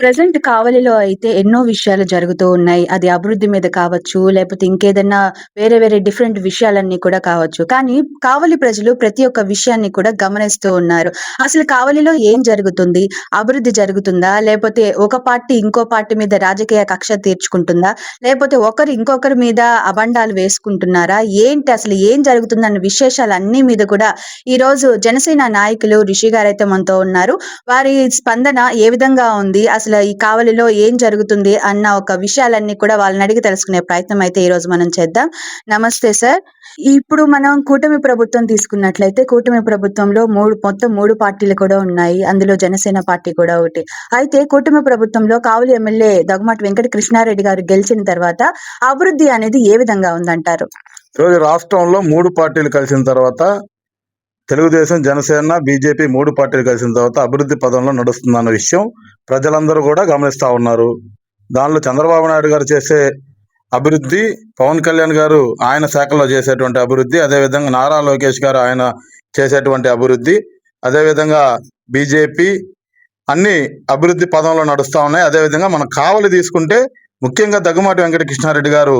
Present కావలిలో అయితే ఎన్నో విషయాలు జరుగుతూ ఉన్నాయి. అది అభివృద్ధి మీద కావచ్చు, లేపోతే ఇంకేదన్నా వేరే వేరే డిఫరెంట్ విషయాలన్నీ కూడా కావచ్చు. కానీ కావలి ప్రజలు ప్రతి ఒక్క విషయాన్ని కూడా గమనిస్తూ ఉన్నారు. అసలు కావలిలో ఏం జరుగుతుంది? అభివృద్ధి జరుగుతుందా? లేపోతే ఒక పార్టీ ఇంకో పార్టీ మీద రాజకీయ కక్ష తీర్చుకుంటుందా? లేపోతే ఒకరు ఇంకొకరి మీద అబండాలు వేసుకుంటున్నారా? ఏంటి అసలు ఏం జరుగుతుందన్న విశేషాలన్నీ మీద కూడా ఈరోజు జనసేన నాయకులు రిషి గారైతే మనతో ఉన్నారు. వారి స్పందన ఏ విధంగా ఉంది? అసలు ఈ కావలిలో ఏం జరుగుతుంది? అన్న ఒక విషయాలన్నీ కూడా వాళ్ళనడిగి తెలుసుకునే ప్రయత్నం అయితే ఈరోజు మనం చేద్దాం. నమస్తే సార్. ఇప్పుడు మనం కూటమి ప్రభుత్వం తీసుకున్నట్లయితే, కూటమి ప్రభుత్వంలో మొత్తం 3 పార్టీలు కూడా ఉన్నాయి. అందులో జనసేన పార్టీ కూడా ఒకటి. అయితే కూటమి ప్రభుత్వంలో కావలి ఎమ్మెల్యే దగ్గుమాటి వెంకట కృష్ణారెడ్డి గారు గెలిచిన తర్వాత అభివృద్ధి అనేది ఏ విధంగా ఉందంటారు? ఈరోజు రాష్ట్రంలో 3 పార్టీలు కలిసిన తర్వాత తెలుగుదేశం, జనసేన, బీజేపీ 3 పార్టీలు కలిసిన తర్వాత అభివృద్ధి పదంలో నడుస్తుందన్న విషయం ప్రజలందరూ కూడా గమనిస్తా ఉన్నారు. దానిలో చంద్రబాబు నాయుడు గారు చేసే అభివృద్ధి, పవన్ కళ్యాణ్ గారు ఆయన శాఖలో చేసేటువంటి అభివృద్ధి, అదేవిధంగా నారా లోకేష్ గారు ఆయన చేసేటువంటి అభివృద్ధి, అదేవిధంగా బీజేపీ అన్ని అభివృద్ధి పదంలో నడుస్తూ ఉన్నాయి. అదేవిధంగా మనం కావలి తీసుకుంటే ముఖ్యంగా దగ్గుమాటి వెంకట కృష్ణారెడ్డి గారు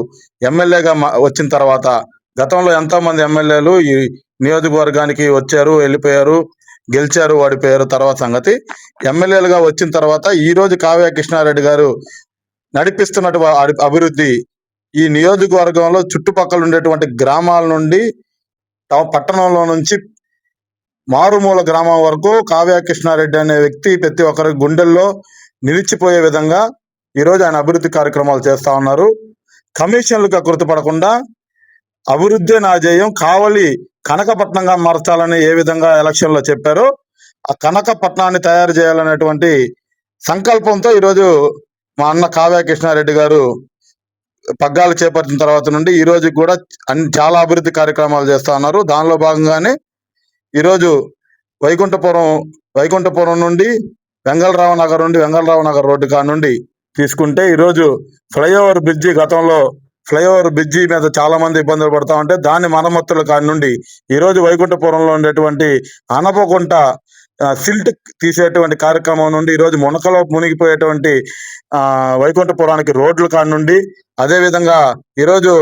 ఎమ్మెల్యేగా వచ్చిన తర్వాత గతంలో ఎంతో మంది ఎమ్మెల్యేలు ఈ నియోజకవర్గానికి వచ్చారు, వెళ్ళిపోయారు, గెలిచారు, ఓడిపోయారు. తర్వాత సంగతి ఎమ్మెల్యేలుగా వచ్చిన తర్వాత ఈ రోజు కావ్య కృష్ణారెడ్డి గారు నడిపిస్తున్నటువంటి అభివృద్ధి ఈ నియోజకవర్గంలో చుట్టుపక్కల ఉండేటువంటి గ్రామాల నుండి పట్టణంలో నుంచి మారుమూల గ్రామం వరకు కావ్య కృష్ణారెడ్డి అనే వ్యక్తి ప్రతి ఒక్కరి గుండెల్లో నిలిచిపోయే విధంగా ఈరోజు ఆయన అభివృద్ధి కార్యక్రమాలు చేస్తా ఉన్నారు. కమిషన్లుగా గుర్తుపడకుండా అభివృద్ధి నా జయం, కావలి కనకపట్నంగా మార్చాలని ఏ విధంగా ఎలక్షన్ లో చెప్పారో ఆ కనకపట్నాన్ని తయారు చేయాలనేటువంటి సంకల్పంతో ఈరోజు మా అన్న కావ్య కృష్ణారెడ్డి గారు పగ్గాలు చేపట్టిన తర్వాత నుండి ఈ రోజు కూడా చాలా అభివృద్ధి కార్యక్రమాలు చేస్తా ఉన్నారు. దానిలో భాగంగానే ఈరోజు వైకుంఠపురం నుండి వెంగళరావు నగర్ రోడ్డు కాడ నుండి తీసుకుంటే ఈరోజు ఫ్లైఓవర్ బ్రిడ్జి, గతంలో ఫ్లైఓవర్ బ్రిడ్జి మీద చాలా మంది ఇబ్బందులు పడతా ఉంటే దాని మరమ్మతుల కాడి నుండి ఈరోజు వైకుంఠపురంలో ఉండేటువంటి అనపకుంట సిల్ట్ తీసేటువంటి కార్యక్రమం నుండి ఈరోజు మునకలో మునిగిపోయేటువంటి వైకుంఠపురానికి రోడ్ల కాడి నుండి, అదేవిధంగా ఈరోజు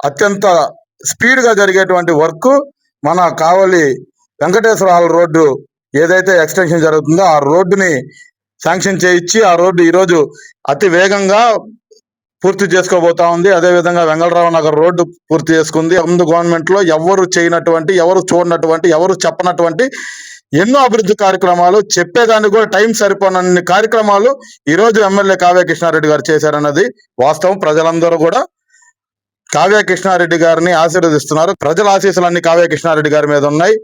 అత్యంత స్పీడ్గా జరిగేటువంటి వర్క్ మన కావలి వెంకటేశ్వర రోడ్డు ఏదైతే ఎక్స్టెన్షన్ జరుగుతుందో ఆ రోడ్డుని శాంక్షన్ చేయించి ఆ రోడ్డు ఈరోజు అతి వేగంగా పూర్తి చేసుకోబోతా ఉంది. అదేవిధంగా వెంగళరావు నగర్ రోడ్డు పూర్తి చేసుకుంది. ముందు గవర్నమెంట్ లో ఎవరు చేయనటువంటి, ఎవరు చూడనటువంటి, ఎవరు చెప్పనటువంటి ఎన్నో అభివృద్ధి కార్యక్రమాలు, చెప్పేదానికి కూడా టైం సరిపోనన్ని కార్యక్రమాలు ఈరోజు ఎమ్మెల్యే కావ్య కృష్ణారెడ్డి గారు చేశారన్నది వాస్తవం. ప్రజలందరూ కూడా కావ్య కృష్ణారెడ్డి గారిని ఆశీర్వదిస్తున్నారు. ప్రజల ఆశీస్సులన్నీ కావ్య కృష్ణారెడ్డి గారి మీద ఉన్నాయి.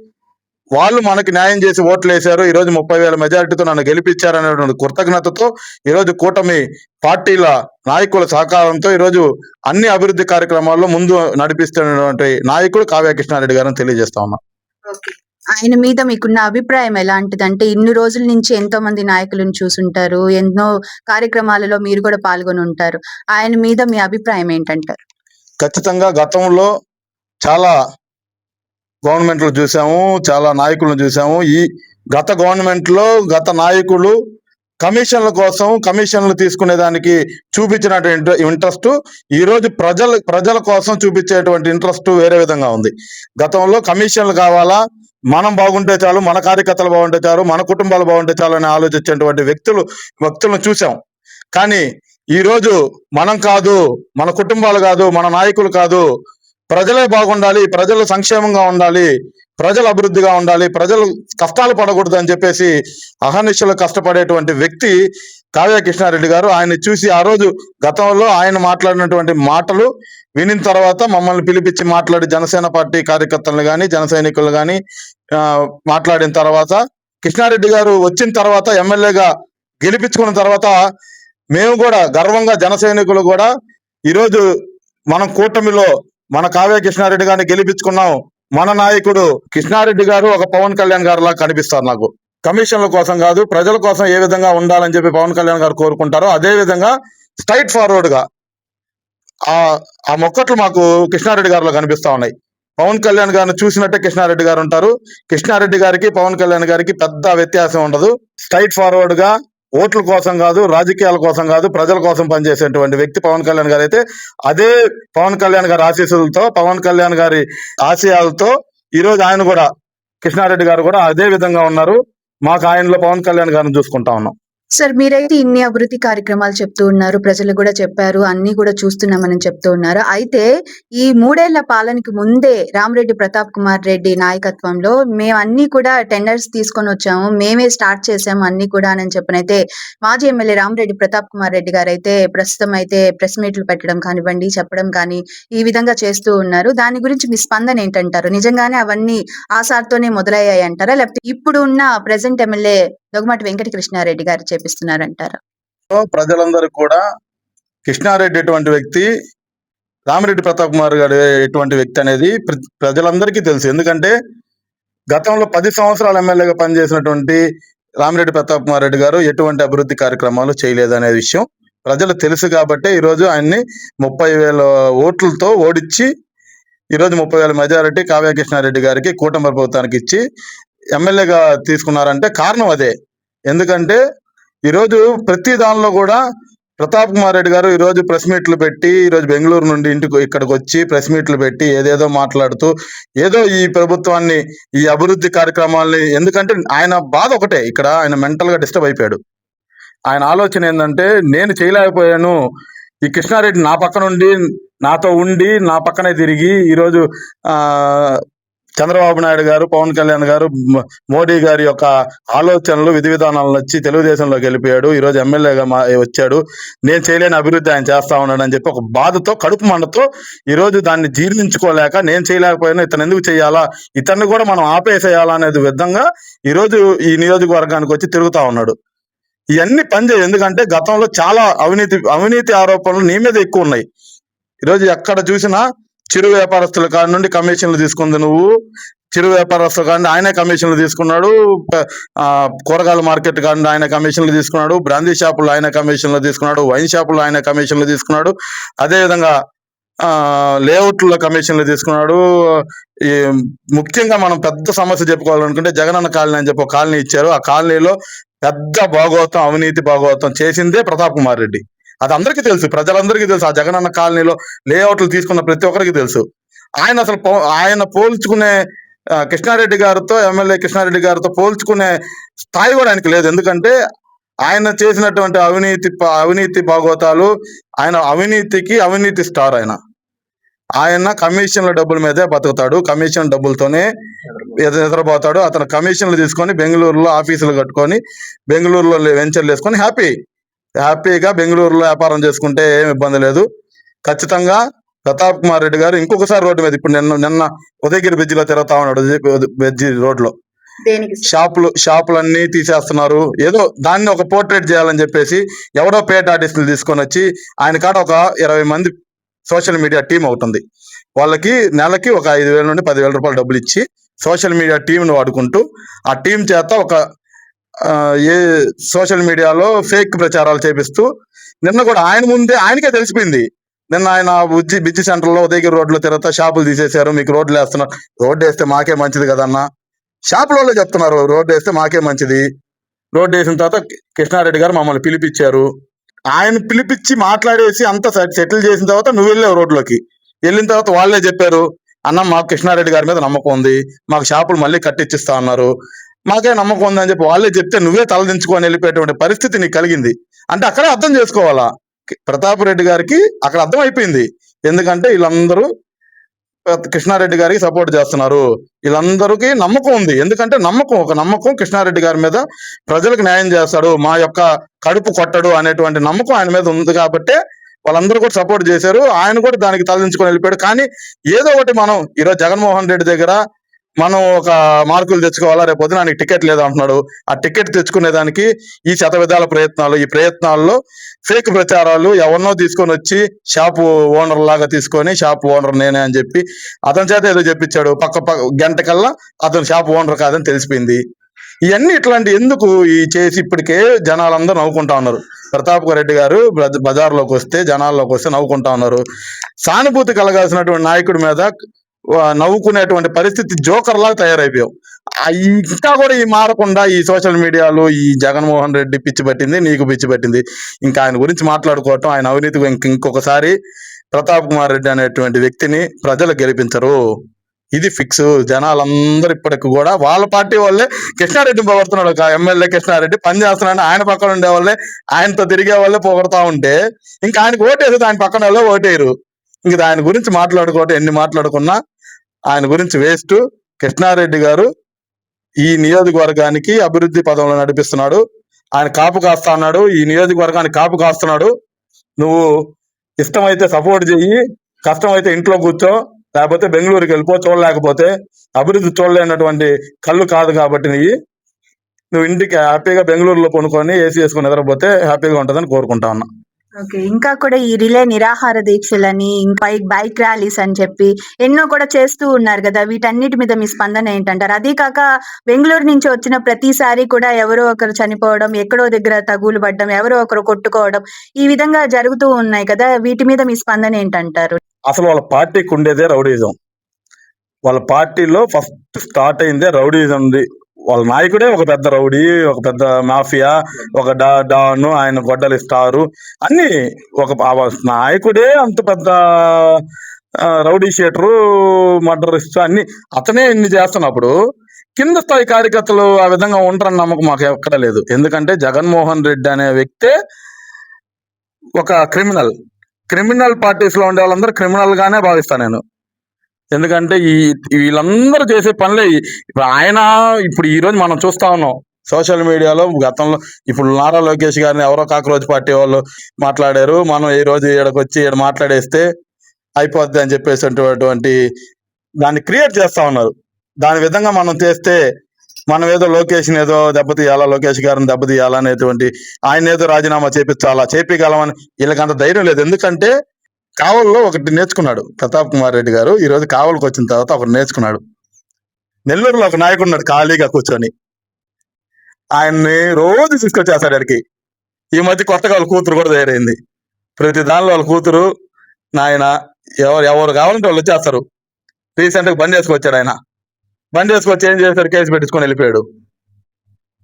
వాళ్ళు మనకి న్యాయం చేసి ఓట్లు వేశారు. ఈరోజు 30,000 మెజారిటీతో నన్ను గెలిపించారనేటువంటి కృతజ్ఞతతో ఈరోజు కూటమి పార్టీల నాయకుల సహకారంతో ఈరోజు అన్ని అభివృద్ధి కార్యక్రమాల్లో ముందు నడిపిస్తున్నటువంటి నాయకుడు కావ్య కృష్ణారెడ్డి గారిని తెలియజేస్తా ఉన్నా. ఆయన మీద మీకున్న అభిప్రాయం ఎలాంటిదంటే, ఇన్ని రోజుల నుంచి ఎంతో మంది నాయకులను చూసుంటారు, ఎన్నో కార్యక్రమాలలో మీరు కూడా పాల్గొని ఉంటారు. ఆయన మీద మీ అభిప్రాయం ఏంటంటారు? ఖచ్చితంగా గతంలో చాలా గవర్నమెంట్లు చూసాము, చాలా నాయకులను చూసాము. ఈ గత గవర్నమెంట్ లో గత నాయకులు కమిషన్ల కోసం, కమిషన్లు తీసుకునేదానికి చూపించినటువంటి ఇంట్రెస్ట్ ఈ రోజు ప్రజల కోసం చూపించేటువంటి ఇంట్రెస్ట్ వేరే విధంగా ఉంది. గతంలో కమిషన్లు కావాలా, మనం బాగుంటే చాలు, మన కార్యకర్తలు బాగుంటే చాలు, మన కుటుంబాలు బాగుంటే చాలు అని ఆలోచించేటువంటి వ్యక్తులను చూసాం. కానీ ఈ రోజు మనం కాదు, మన కుటుంబాలు కాదు, మన నాయకులు కాదు, ప్రజలే బాగుండాలి, ప్రజలు సంక్షేమంగా ఉండాలి, ప్రజలు అభివృద్ధిగా ఉండాలి, ప్రజలు కష్టాలు పడకూడదు అని చెప్పేసి అహర్నిశలు కష్టపడేటువంటి వ్యక్తి కావ్య కృష్ణారెడ్డి గారు. ఆయన చూసి ఆ రోజు గతంలో ఆయన మాట్లాడినటువంటి మాటలు వినిన తర్వాత మమ్మల్ని పిలిపించి మాట్లాడి జనసేన పార్టీ కార్యకర్తలను కానీ, జన సైనికులు కానీ మాట్లాడిన తర్వాత, కృష్ణారెడ్డి గారు వచ్చిన తర్వాత ఎమ్మెల్యేగా గెలిపించుకున్న తర్వాత మేము కూడా గర్వంగా జన సైనికులు కూడా ఈరోజు మనం కూటమిలో మన కావ్య కృష్ణారెడ్డి గారిని గెలిపించుకున్నాం. మన నాయకుడు కృష్ణారెడ్డి గారు ఒక పవన్ కళ్యాణ్ గారు లాగా కనిపిస్తారు నాకు. కమిషన్ల కోసం కాదు, ప్రజల కోసం ఏ విధంగా ఉండాలని చెప్పి పవన్ కళ్యాణ్ గారు కోరుకుంటారో అదే విధంగా స్ట్రైట్ ఫార్వర్డ్ గా ఆ మొక్కట్లు మాకు కృష్ణారెడ్డి గారిలో కనిపిస్తా ఉన్నాయి. పవన్ కళ్యాణ్ గారిని చూసినట్టే కృష్ణారెడ్డి గారు ఉంటారు. కృష్ణారెడ్డి గారికి పవన్ కళ్యాణ్ గారికి పెద్ద వ్యత్యాసం ఉండదు. స్ట్రైట్ ఫార్వర్డ్ గా ఓట్ల కోసం కాదు, రాజకీయాల కోసం కాదు, ప్రజల కోసం పనిచేసేటువంటి వ్యక్తి పవన్ కళ్యాణ్ గారు అయితే అదే పవన్ కళ్యాణ్ గారి ఆశీస్సులతో, పవన్ కళ్యాణ్ గారి ఆశయాలతో ఈ రోజు ఆయన కూడా, కృష్ణారెడ్డి గారు కూడా అదే విధంగా ఉన్నారు. మాకు ఆయనలో పవన్ కళ్యాణ్ గారిని చూసుకుంటా ఉన్నాం. సార్, మీరైతే ఇన్ని అభివృద్ధి కార్యక్రమాలు చెప్తూ ఉన్నారు. ప్రజలకు కూడా చెప్పారు. అన్నీ కూడా చూస్తున్నామని చెప్తూ ఉన్నారు. అయితే ఈ 3 ఏళ్ల పాలనకి ముందే రామిరెడ్డి ప్రతాప్ కుమార్ రెడ్డి నాయకత్వంలో మేమన్నీ కూడా టెండర్స్ తీసుకొనొచ్చాము. మేమే స్టార్ట్ చేసాము అన్నీ కూడా అని చెప్పనైతే మాజీ ఎమ్మెల్యే రామిరెడ్డి ప్రతాప్ కుమార్ రెడ్డి గారైతే ప్రస్తుతం అయితే ప్రెస్ మీట్లు పెట్టడం కానివ్వండి, చెప్పడం కానీ ఈ విధంగా చేస్తూ ఉన్నారు. దాని గురించి మీ స్పందన ఏంటంటారు? నిజంగానే అవన్నీ ఆ సార్‌తోనే మొదలయ్యాయి అంటారా? లేకపోతే ఇప్పుడు ఉన్న ప్రెజెంట్ ఎమ్మెల్యే దొగమాటి వెంకట కృష్ణారెడ్డి గారు చేపిస్తున్నారంటారా? ప్రజలందరూ కూడా కృష్ణారెడ్డి ఎటువంటి వ్యక్తి, రామిరెడ్డి ప్రతాప్ కుమార్ గారు ఎటువంటి వ్యక్తి అనేది ప్రజలందరికీ తెలుసు. ఎందుకంటే గతంలో 10 సంవత్సరాలు ఎమ్మెల్యేగా పనిచేసినటువంటి రామిరెడ్డి ప్రతాప్ కుమార్ రెడ్డి గారు ఎటువంటి అభివృద్ధి కార్యక్రమాలు చేయలేదనే విషయం ప్రజలు తెలుసు కాబట్టి ఈరోజు ఆయన్ని 30,000 ఓట్లతో ఓడించి ఈరోజు 30,000 మెజారిటీ కావ్య కృష్ణారెడ్డి గారికి కూటమి ప్రభుత్వానికి ఇచ్చి ఎమ్మెల్యేగా తీసుకున్నారంటే కారణం అదే. ఎందుకంటే ఈరోజు ప్రతి దానిలో కూడా ప్రతాప్ కుమార్ రెడ్డి గారు ఈరోజు ప్రెస్ మీట్లు పెట్టి, ఈరోజు బెంగళూరు నుండి ఇక్కడికి వచ్చి ప్రెస్ మీట్లు పెట్టి ఏదేదో మాట్లాడుతూ ఏదో ఈ ప్రభుత్వాన్ని, ఈ అభివృద్ధి కార్యక్రమాల్ని, ఎందుకంటే ఆయన బాధ ఒకటే, ఇక్కడ ఆయన మెంటల్ గా డిస్టర్బ్ అయిపోయాడు. ఆయన ఆలోచన ఏంటంటే నేను చేయలేకపోయాను, ఈ కృష్ణారెడ్డి నా పక్కన ఉండి, నాతో ఉండి, నా పక్కనే తిరిగి ఈరోజు ఆ చంద్రబాబు నాయుడు గారు, పవన్ కళ్యాణ్ గారు, మోడీ గారి యొక్క ఆలోచనలు, విధి విధానాలను వచ్చి తెలుగుదేశంలోకి వెళ్ళిపోయాడు. ఈరోజు ఎమ్మెల్యేగా వచ్చాడు, నేను చేయలేని అభివృద్ధి ఆయన చేస్తా ఉన్నాడు అని చెప్పి ఒక బాధతో, కడుపు మండతో ఈరోజు దాన్ని జీర్ణించుకోలేక నేను చేయలేకపోయినా ఇతను ఎందుకు చేయాలా, ఇతన్ని కూడా మనం ఆపేసేయాలా అనేది విధంగా ఈరోజు ఈ నియోజకవర్గానికి వచ్చి తిరుగుతా ఉన్నాడు. ఇవన్నీ పనిచేయవు. ఎందుకంటే గతంలో చాలా అవినీతి ఆరోపణలు నీ మీద ఎక్కువ ఉన్నాయి. ఈరోజు ఎక్కడ చూసినా చిరు వ్యాపారస్తుల కాడి నుండి కమిషన్లు తీసుకుంది నువ్వు, చిరు వ్యాపారస్తుల కాడి ఆయనే కమిషన్లు తీసుకున్నాడు, కూరగాయల మార్కెట్ కాడి ఆయన కమిషన్లు తీసుకున్నాడు, బ్రాందీ షాపులు ఆయన కమిషన్లు తీసుకున్నాడు, వైన్ షాపులు ఆయన కమిషన్లు తీసుకున్నాడు, అదేవిధంగా లేఅవుట్లో కమిషన్లు తీసుకున్నాడు. ఈ ముఖ్యంగా మనం పెద్ద సమస్య చెప్పుకోవాలనుకుంటే జగనన్న కాలనీ అని చెప్పి ఒక కాలనీ ఇచ్చారు. ఆ కాలనీలో పెద్ద భాగవతం, అవినీతి భాగవతం చేసిందే ప్రతాప్ కుమార్ రెడ్డి. అది అందరికీ తెలుసు, ప్రజలందరికీ తెలుసు. ఆ జగనన్న కాలనీలో లేఅవుట్లు తీసుకున్న ప్రతి ఒక్కరికి తెలుసు. ఆయన పోల్చుకునే కృష్ణారెడ్డి గారితో, ఎమ్మెల్యే కృష్ణారెడ్డి గారితో పోల్చుకునే స్థాయి కూడా ఆయనకి లేదు. ఎందుకంటే ఆయన చేసినటువంటి అవినీతి భాగవతాలు, ఆయన అవినీతి స్టార్. ఆయన కమిషన్ల డబ్బుల మీదే బతుకుతాడు, కమిషన్ డబ్బులతోనే నిద్రపోతాడు. అతను కమిషన్లు తీసుకొని బెంగళూరులో ఆఫీసులు కట్టుకొని, బెంగళూరులో వెంచర్లు వేసుకొని హ్యాపీగా బెంగళూరులో వ్యాపారం చేసుకుంటే ఏం ఇబ్బంది లేదు. ఖచ్చితంగా ప్రతాప్ కుమార్ రెడ్డి గారు ఇంకొకసారి రోడ్డు మీద, ఇప్పుడు నిన్న ఉదయగిరి బ్రిడ్జిలో తిరుగుతా ఉన్నాడు, బ్రిడ్జి రోడ్లో షాపులన్నీ తీసేస్తున్నారు. ఏదో దాన్ని ఒక పోర్ట్రేట్ చేయాలని చెప్పేసి ఎవడో పేట ఆర్టిస్టులు తీసుకొని వచ్చి, ఆయన కాడ ఒక 20 మంది సోషల్ మీడియా టీం ఒకటి ఉంది. వాళ్ళకి నెలకి ఒక 5,000 నుండి 10,000 రూపాయలు డబ్బులు ఇచ్చి సోషల్ మీడియా టీంను వాడుకుంటూ ఆ టీం చేత ఒక ఏ సోషల్ మీడియాలో ఫేక్ ప్రచారాలు చేపిస్తూ, నిన్న కూడా ఆయన ముందే ఆయనకే తెలిసిపోయింది. నిన్న ఆయన బిజ్జి సెంటర్లో ఉదయగిరి రోడ్లో తిరుగుతా షాపులు తీసేశారు, మీకు రోడ్లు వేస్తున్నారు, రోడ్డు వేస్తే మాకే మంచిది కదన్నా, షాపులలో చెప్తున్నారు రోడ్డు వేస్తే మాకే మంచిది. రోడ్డు వేసిన తర్వాత కృష్ణారెడ్డి గారు మమ్మల్ని పిలిపించారు. ఆయన పిలిపించి మాట్లాడేసి అంతా సెటిల్ చేసిన తర్వాత నువ్వు వెళ్ళావు రోడ్లోకి. వెళ్ళిన తర్వాత వాళ్ళే చెప్పారు, అన్న మాకు కృష్ణారెడ్డి గారి మీద నమ్మకం ఉంది, మాకు షాపులు మళ్ళీ కట్టించిస్తా అన్నారు, మాకే నమ్మకం ఉంది అని చెప్పి వాళ్ళే చెప్తే నువ్వే తలదించుకొని వెళ్ళిపోయేటువంటి పరిస్థితి నీకు కలిగింది. అంటే అక్కడే అర్థం చేసుకోవాలా, ప్రతాప్ రెడ్డి గారికి అక్కడ అర్థం అయిపోయింది. ఎందుకంటే వీళ్ళందరూ కృష్ణారెడ్డి గారికి సపోర్ట్ చేస్తున్నారు, వీళ్ళందరికీ నమ్మకం ఉంది. ఎందుకంటే ఒక నమ్మకం కృష్ణారెడ్డి గారి మీద, ప్రజలకు న్యాయం చేస్తాడు, మా యొక్క కడుపు కొట్టడు అనేటువంటి నమ్మకం ఆయన మీద ఉంది కాబట్టి వాళ్ళందరూ కూడా సపోర్ట్ చేశారు. ఆయన కూడా దానికి తలదించుకొని వెళ్ళిపోయాడు. కానీ ఏదో ఒకటి మనం ఈరోజు జగన్మోహన్ రెడ్డి దగ్గర మనం ఒక మార్కులు తెచ్చుకోవాలా, రేపు పొద్దున ఆయనకి టికెట్ లేదు అంటున్నాడు, ఆ టికెట్ తెచ్చుకునే దానికి ఈ శతవిధాల ఈ ప్రయత్నాల్లో ఫేక్ ప్రచారాలు, ఎవరినో తీసుకొని వచ్చి షాపు ఓనర్ లాగా తీసుకొని షాపు ఓనర్ నేనే అని చెప్పి అతని చేత ఏదో చెప్పించాడు. గంట కల్లా అతను షాపు ఓనర్ కాదని తెలిసిపోయింది. ఇవన్నీ ఇట్లాంటి ఎందుకు ఈ చేసి ఇప్పటికే జనాలందరూ నవ్వుకుంటా ఉన్నారు. ప్రతాప్ రెడ్డి గారు బజార్లోకి వస్తే, జనాల్లోకి వస్తే నవ్వుకుంటా ఉన్నారు. సానుభూతి కలగాల్సినటువంటి నాయకుడి మీద నవ్వుకునేటువంటి పరిస్థితి జోకర్ లాగా తయారైపోయావు. ఇంకా కూడా ఈ మారకుండా ఈ సోషల్ మీడియాలో ఈ జగన్మోహన్ రెడ్డి పిచ్చి పట్టింది, నీకు పిచ్చి పట్టింది. ఇంకా ఆయన గురించి మాట్లాడుకోవటం, ఆయన అవినీతి ఇంకొకసారి ప్రతాప్ కుమార్ రెడ్డి అనేటువంటి వ్యక్తిని ప్రజలు గెలిపించరు. ఇది ఫిక్స్. జనాలందరూ ఇప్పటికి కూడా వాళ్ళ పార్టీ వాళ్ళే కృష్ణారెడ్డిని పొగడుతున్నాడు. ఒక ఎమ్మెల్యే కృష్ణారెడ్డి పని చేస్తున్నాడు, ఆయన పక్కన ఉండే వాళ్ళే, ఆయనతో తిరిగే వాళ్ళే పొగడతా ఉంటే ఇంకా ఆయనకు ఓటేసి ఆయన పక్కన వాళ్ళే ఓటేయరు. ఇంకా ఆయన గురించి మాట్లాడుకోవటం ఎన్ని మాట్లాడుకున్నా ఆయన గురించి వేస్ట్. కృష్ణారెడ్డి గారు ఈ నియోజకవర్గానికి అభివృద్ధి పదంలో నడిపిస్తున్నాడు. ఆయన కాపు కాస్తా అన్నాడు, ఈ నియోజకవర్గానికి కాపు కాస్తున్నాడు. నువ్వు ఇష్టమైతే సపోర్ట్ చెయ్యి, కష్టమైతే ఇంట్లో కూర్చో, లేకపోతే బెంగళూరుకి వెళ్ళిపో. చూడలేకపోతే అభివృద్ధి చూడలేనటువంటి కళ్ళు కాదు కాబట్టి నువ్వు ఇంటికి హ్యాపీగా బెంగళూరులో కొనుక్కొని ఏసీ వేసుకొని నిద్రపోతే హ్యాపీగా ఉంటుందని కోరుకుంటా ఉన్నా. ఓకే. ఇంకా కూడా ఈ రిలే నిరాహార దీక్షలని, ఇంకా బైక్ ర్యాలీస్ అని చెప్పి ఎన్నో కూడా చేస్తూ ఉన్నారు కదా! వీటన్నిటి మీద మీ స్పందన ఏంటంటారు? అదీ కాక బెంగుళూరు నుంచి వచ్చిన ప్రతిసారి కూడా ఎవరో ఒకరు చనిపోవడం, ఎక్కడో దగ్గర తగులు పడ్డం, ఎవరో ఒకరు కొట్టుకోవడం, ఈ విధంగా జరుగుతూ ఉన్నాయి కదా! వీటి మీద మీ స్పందన ఏంటంటారు? అసలు వాళ్ళ పార్టీకి ఉండేదే రౌడీజం. వాళ్ళ పార్టీలో ఫస్ట్ స్టార్ట్ అయిందే రౌడీజం. వాళ్ళ నాయకుడే ఒక పెద్ద రౌడీ, ఒక పెద్ద మాఫియా, ఒక డాన్, ఆయన గొడ్డలి స్టారు, అన్ని ఒక నాయకుడే అంత పెద్ద రౌడీ షీటరు, మర్డరిస్ట్, అన్ని అతనే ఇన్ని చేస్తున్నప్పుడు కింద స్థాయి కార్యకర్తలు ఆ విధంగా ఉంటారని నమ్మకం మాకు ఎక్కడ లేదు. ఎందుకంటే జగన్మోహన్ రెడ్డి అనే వ్యక్తే ఒక క్రిమినల్ పార్టీస్ లో ఉండే వాళ్ళందరూ క్రిమినల్ గానే భావిస్తాను నేను. ఎందుకంటే వీళ్ళందరూ చేసే పనులే. ఇప్పుడు ఈ రోజు మనం చూస్తా ఉన్నాం సోషల్ మీడియాలో. గతంలో ఇప్పుడు నారా లోకేష్ గారిని ఎవరో కాకరోజు పార్టీ వాళ్ళు మాట్లాడారు, మనం ఈ రోజు ఈడకి వచ్చి ఈడ మాట్లాడేస్తే అయిపోద్ది అని చెప్పేసినటువంటి దాన్ని క్రియేట్ చేస్తా ఉన్నారు. దాని విధంగా మనం చేస్తే మనం ఏదో లోకేష్ ఏదో దెబ్బతీయాలా, లోకేష్ గారిని దెబ్బతీయాలా అనేటువంటి, ఆయన ఏదో రాజీనామా చేపించాలా, చేపించగలమని వీళ్ళకి అంత ధైర్యం లేదు. ఎందుకంటే కావల్లో ఒకటి నేర్చుకున్నాడు ప్రతాప్ కుమార్ రెడ్డి గారు. ఈ రోజు కావలికి వచ్చిన తర్వాత ఒకటి నేర్చుకున్నాడు. నెల్లూరులో ఒక నాయకుడు ఉన్నాడు ఖాళీగా కూర్చొని, ఆయన్ని రోజు తీసుకొచ్చేస్తాడు అడికి. ఈ మధ్య కొత్తగా వాళ్ళ కూతురు కూడా తయారైంది. ప్రతి దానిలో వాళ్ళ కూతురు, నాయన ఎవరు కావాలంటే వాళ్ళు వచ్చేస్తారు. రీసెంట్ గా బండి వేసుకొచ్చాడు ఆయన. బండి వేసుకొచ్చి ఏం చేశాడు, కేసు పెట్టించుకొని వెళ్ళిపోయాడు.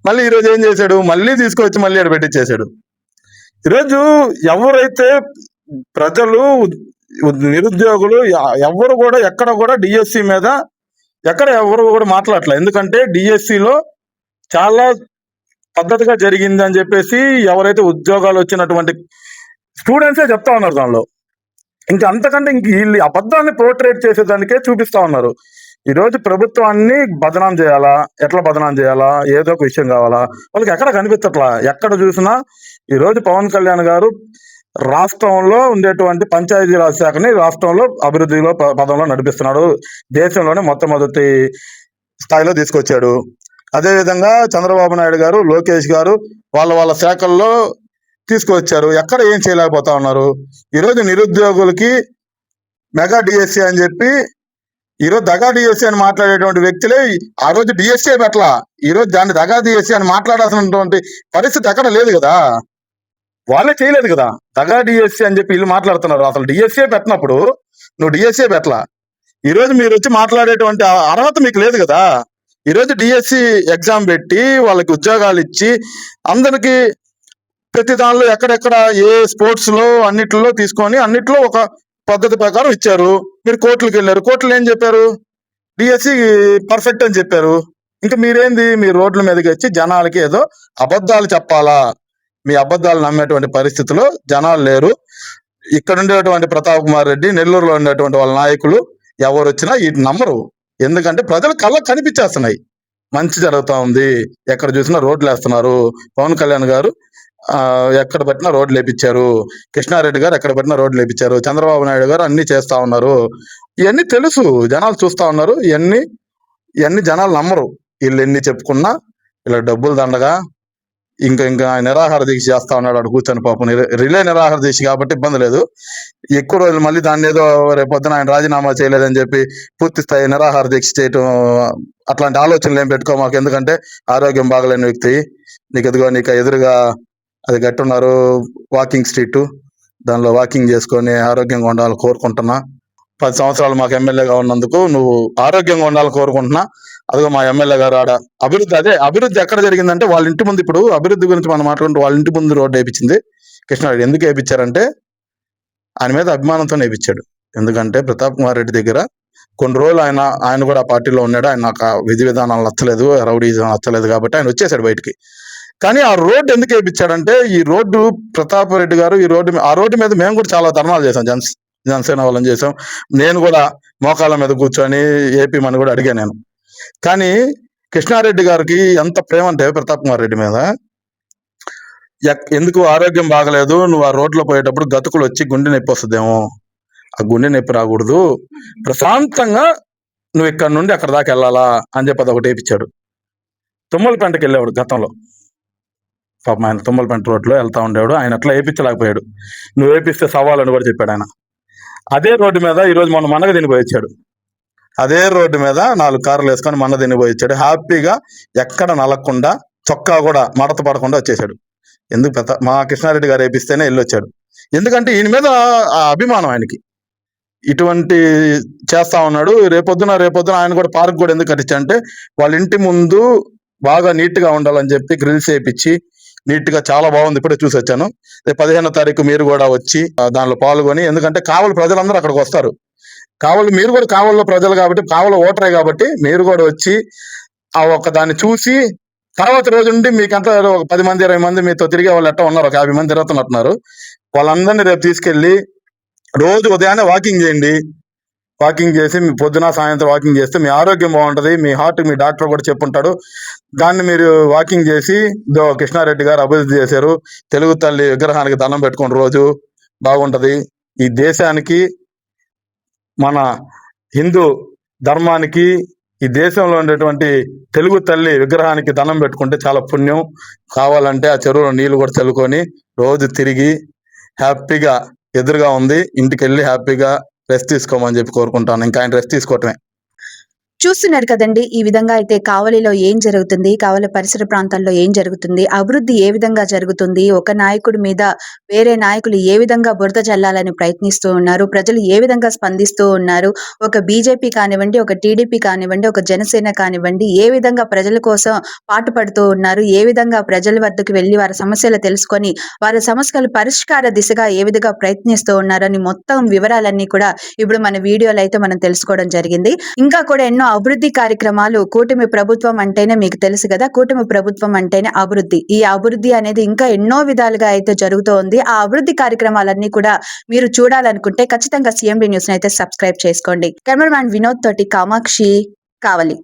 మళ్ళీ ఈ రోజు ఏం చేశాడు, మళ్ళీ తీసుకొచ్చి మళ్ళీ అక్కడ పెట్టించేశాడు. ఈరోజు ఎవరైతే ప్రజలు, నిరుద్యోగులు ఎవరు కూడా ఎక్కడ కూడా డిఎస్సి మీద ఎవరు కూడా మాట్లాడట్లేదు. ఎందుకంటే డిఎస్సిలో చాలా పద్ధతిగా జరిగింది అని చెప్పేసి ఎవరైతే ఉద్యోగాలు వచ్చినటువంటి స్టూడెంట్సే చెప్తా ఉన్నారు దానిలో. ఇంకా అంతకంటే వీళ్ళు అబద్ధాన్ని పోర్ట్రేట్ చేసేదానికే చూపిస్తా ఉన్నారు. ఈరోజు ప్రభుత్వాన్ని బదనాం చేయాలా, ఎట్లా బదనాం చేయాలా, ఏదో ఒక విషయం కావాలా, వాళ్ళకి ఎక్కడ కనిపించట్లా. ఎక్కడ చూసినా ఈరోజు పవన్ కళ్యాణ్ గారు రాష్ట్రంలో ఉండేటువంటి పంచాయతీరాజ్ శాఖని రాష్ట్రంలో అభివృద్ధిలో పదంలో నడిపిస్తున్నాడు. దేశంలోనే మొట్టమొదటి స్థాయిలో తీసుకొచ్చాడు. అదేవిధంగా చంద్రబాబు నాయుడు గారు, లోకేష్ గారు వాళ్ళ శాఖల్లో తీసుకొచ్చారు. ఎక్కడ ఏం చేయలేకపోతా ఉన్నారు. ఈరోజు నిరుద్యోగులకి మెగా డిఎస్సి అని చెప్పి, ఈరోజు దగా డిఎస్సి అని మాట్లాడేటువంటి వ్యక్తులే ఆ రోజు డిఎస్సీ పెట్టలా. ఈరోజు దాన్ని దగా డిఎస్సి అని మాట్లాడాల్సినటువంటి పరిస్థితి ఎక్కడ లేదు కదా. వాళ్ళే చేయలేదు కదా. దగా డిఎస్సి అని చెప్పి వీళ్ళు మాట్లాడుతున్నారు. అసలు డిఎస్సీ పెట్టినప్పుడు నువ్వు డిఎస్సీ పెట్టలా. ఈరోజు మీరు వచ్చి మాట్లాడేటువంటి అర్హత మీకు లేదు కదా. ఈరోజు డిఎస్సి ఎగ్జామ్ పెట్టి వాళ్ళకి ఉద్యోగాలు ఇచ్చి అందరికి ప్రతి దానిలో ఎక్కడెక్కడ ఏ స్పోర్ట్స్ లో అన్నిట్లో తీసుకొని అన్నిట్లో ఒక పద్ధతి ప్రకారం ఇచ్చారు. మీరు కోర్టులకు వెళ్ళారు, కోర్టులు ఏం చెప్పారు, డిఎస్సి పర్ఫెక్ట్ అని చెప్పారు. ఇంకా మీరేంది, మీ రోడ్ల మీదకి వచ్చి జనాలకి ఏదో అబద్ధాలు చెప్పాలా. మీ అబద్ధాలు నమ్మేటువంటి పరిస్థితిలో జనాలు లేరు. ఇక్కడ ఉండేటువంటి ప్రతాప్ కుమార్ రెడ్డి, నెల్లూరులో ఉండేటువంటి వాళ్ళ నాయకులు ఎవరు వచ్చినా వీటి నమ్మరు. ఎందుకంటే ప్రజల కళ్ళకు కనిపించేస్తున్నాయి, మంచి జరుగుతా ఉంది. ఎక్కడ చూసినా రోడ్లు వేస్తున్నారు. పవన్ కళ్యాణ్ గారు ఎక్కడ పెట్టినా రోడ్లు వేపించారు. కృష్ణారెడ్డి గారు ఎక్కడ పెట్టినా రోడ్లు వేపించారు. చంద్రబాబు నాయుడు గారు అన్ని చేస్తా ఉన్నారు. ఇవన్నీ తెలుసు, జనాలు చూస్తా ఉన్నారు. ఇవన్నీ జనాలు నమ్మరు. వీళ్ళు ఎన్ని చెప్పుకున్నా ఇలా డబ్బులు దండగా ఇంకా నిరాహార దీక్ష చేస్తా ఉన్నాడు అక్కడ కూర్చొని. పాపం రిలే నిరాహార దీక్ష కాబట్టి ఇబ్బంది లేదు. ఎక్కువ రోజులు మళ్ళీ దాన్ని ఏదో రేపొద్దున ఆయన రాజీనామా చేయలేదని చెప్పి పూర్తి స్థాయి నిరాహార దీక్ష చేయటం, అట్లాంటి ఆలోచనలు ఏం పెట్టుకో మాకు. ఎందుకంటే ఆరోగ్యం బాగలేని వ్యక్తి. నీకు ఎదురుగా అది గట్టున్నారు వాకింగ్ స్ట్రీట్, దానిలో వాకింగ్ చేసుకొని ఆరోగ్యంగా ఉండాలని కోరుకుంటున్నా. 10 సంవత్సరాలు మాకు ఎమ్మెల్యేగా ఉన్నందుకు నువ్వు ఆరోగ్యంగా ఉండాలని కోరుకుంటున్నా. అదిగో మా ఎమ్మెల్యే గారు ఆడ అభివృద్ధి ఎక్కడ జరిగిందంటే వాళ్ళ ఇంటి ముందు, ఇప్పుడు అభివృద్ధి గురించి మనం మాట్లాడుకుంటూ వాళ్ళ ఇంటి ముందు రోడ్డు వేయించింది కృష్ణారెడ్డి. ఎందుకు వేయించారంటే ఆయన మీద అభిమానంతో వేయించాడు. ఎందుకంటే ప్రతాప్ కుమార్ రెడ్డి దగ్గర కొన్ని రోజులు ఆయన కూడా ఆ పార్టీలో ఉన్నాడు. ఆయన నాకు విధి విధానాలు నచ్చలేదు, రౌడీజం నచ్చలేదు కాబట్టి ఆయన వచ్చేసాడు బయటికి. కానీ ఆ రోడ్డు ఎందుకు వేయించాడంటే, ఈ రోడ్డు ప్రతాప్ రెడ్డి గారు ఆ రోడ్డు మీద మేము కూడా చాలా ధర్నాలు చేసాం, జనసేన వాళ్ళని చేసాం. నేను కూడా మోకాళ్ళ మీద కూర్చొని ఏపీ మని కూడా అడిగాను నేను. కానీ కృష్ణారెడ్డి గారికి ఎంత ప్రేమ అంటే ప్రతాప్ కుమార్ రెడ్డి మీద, ఎందుకు ఆరోగ్యం బాగలేదు, నువ్వు ఆ రోడ్లో పోయేటప్పుడు గతుకులు వచ్చి గుండె నొప్పి వస్తుందేమో, ఆ గుండె నొప్పి రాకూడదు, ప్రశాంతంగా నువ్వు ఇక్కడ నుండి అక్కడ దాకా వెళ్ళాలా అని చెప్పి అదొకటి వేయించాడు. తుమ్మలపేంటకి వెళ్ళేవాడు గతంలో, పాపం ఆయన తుమ్మలపేంట రోడ్లో వెళ్తా ఉండేవాడు. ఆయన అట్లా వేయించలేకపోయాడు. నువ్వు వేపిస్తే సవాలని కూడా చెప్పాడు ఆయన. అదే రోడ్డు మీద ఈరోజు మొన్న మనగ తినిపోయి వచ్చాడు. అదే రోడ్డు మీద 4 కార్లు వేసుకొని మన తినిపోయి వచ్చాడు. హ్యాపీగా ఎక్కడ నలగకుండా, చొక్కా కూడా మడత పడకుండా వచ్చేసాడు. ఎందుకు మా కృష్ణారెడ్డి గారు వేపిస్తేనే వెళ్ళొచ్చాడు. ఎందుకంటే ఈయన మీద ఆ అభిమానం ఆయనకి. ఇటువంటి చేస్తా ఉన్నాడు. రేపొద్దున ఆయన కూడా పార్క్ కూడా ఎందుకు కట్టించంటే, వాళ్ళ ఇంటి ముందు బాగా నీట్ గా ఉండాలని చెప్పి గ్రిల్స్ వేయించి నీట్ గా చాలా బాగుంది. ఇప్పుడే చూసి వచ్చాను. రేపు 15వ తారీఖు మీరు కూడా వచ్చి దానిలో పాల్గొని, ఎందుకంటే కావలి ప్రజలందరూ అక్కడికి వస్తారు. మీరు కూడా కావలిలో ప్రజలు కాబట్టి, కావలి ఓటరే కాబట్టి మీరు కూడా వచ్చి ఆ ఒక్క దాన్ని చూసి తర్వాత రోజు నుండి మీకంతా ఒక 10 మంది 20 మంది మీతో తిరిగే వాళ్ళు ఎట్లా ఉన్నారు, ఒక 50 మంది తిరుగుతున్నట్టున్నారు. వాళ్ళందరినీ రేపు తీసుకెళ్లి రోజు ఉదయాన్నే వాకింగ్ చేయండి. వాకింగ్ చేసి మీ పొద్దున సాయంత్రం వాకింగ్ చేస్తే మీ ఆరోగ్యం బాగుంటది. మీ హార్ట్ మీ డాక్టర్ కూడా చెప్పుంటాడు. దాన్ని మీరు వాకింగ్ చేసి కృష్ణారెడ్డి గారు అభివృద్ధి చేశారు, తెలుగు తల్లి విగ్రహానికి దండం పెట్టుకుని రోజు బాగుంటది. ఈ దేశానికి, మన హిందూ ధర్మానికి, ఈ దేశంలో ఉండేటువంటి తెలుగు తల్లి విగ్రహానికి దండం పెట్టుకుంటే చాలా పుణ్యం. కావాలంటే ఆ చెరువులో నీళ్లు కూడా చల్లుకొని రోజు తిరిగి హ్యాపీగా, ఎదురుగా ఉంది ఇంటికి వెళ్ళి హ్యాపీగా రెస్ట్ తీసుకోమని చెప్పి కోరుకుంటాను. ఇంకా ఆయన రెస్ట్ తీసుకోవటమే. చూస్తున్నారు కదండి, ఈ విధంగా అయితే కావలిలో ఏం జరుగుతుంది, కావలి పరిసర ప్రాంతాల్లో ఏం జరుగుతుంది, అభివృద్ధి ఏ విధంగా జరుగుతుంది, ఒక నాయకుడి మీద వేరే నాయకులు ఏ విధంగా బురద జల్లాలని ప్రయత్నిస్తూ ఉన్నారు, ప్రజలు ఏ విధంగా స్పందిస్తూ ఉన్నారు, ఒక బీజేపీ కానివ్వండి, ఒక టీడీపీ కానివ్వండి, ఒక జనసేన కానివ్వండి, ఏ విధంగా ప్రజల కోసం పాటుపడుతూ ఉన్నారు, ఏ విధంగా ప్రజల వద్దకు వెళ్ళి వారి సమస్యలు తెలుసుకొని వారి సమస్యల పరిష్కార దిశగా ఏ విధంగా ప్రయత్నిస్తూ ఉన్నారని మొత్తం వివరాలన్నీ కూడా ఇప్పుడు మన వీడియోలో అయితే మనం తెలుసుకోవడం జరిగింది. ఇంకా కూడా ఎన్నో అభివృద్ధి కార్యక్రమాలు, కూటమి ప్రభుత్వం అంటేనే మీకు తెలుసు కదా, కూటమి ప్రభుత్వం అంటేనే అభివృద్ధి. ఈ అభివృద్ధి అనేది ఇంకా ఎన్నో విధాలుగా అయితే జరుగుతూ ఉంది. ఆ అభివృద్ధి కార్యక్రమాలన్నీ కూడా మీరు చూడాలనుకుంటే ఖచ్చితంగా CMD న్యూస్ అయితే సబ్స్క్రైబ్ చేసుకోండి. కెమెరామ్యాన్ వినోద్ తోటి కామాక్షి, కావలి.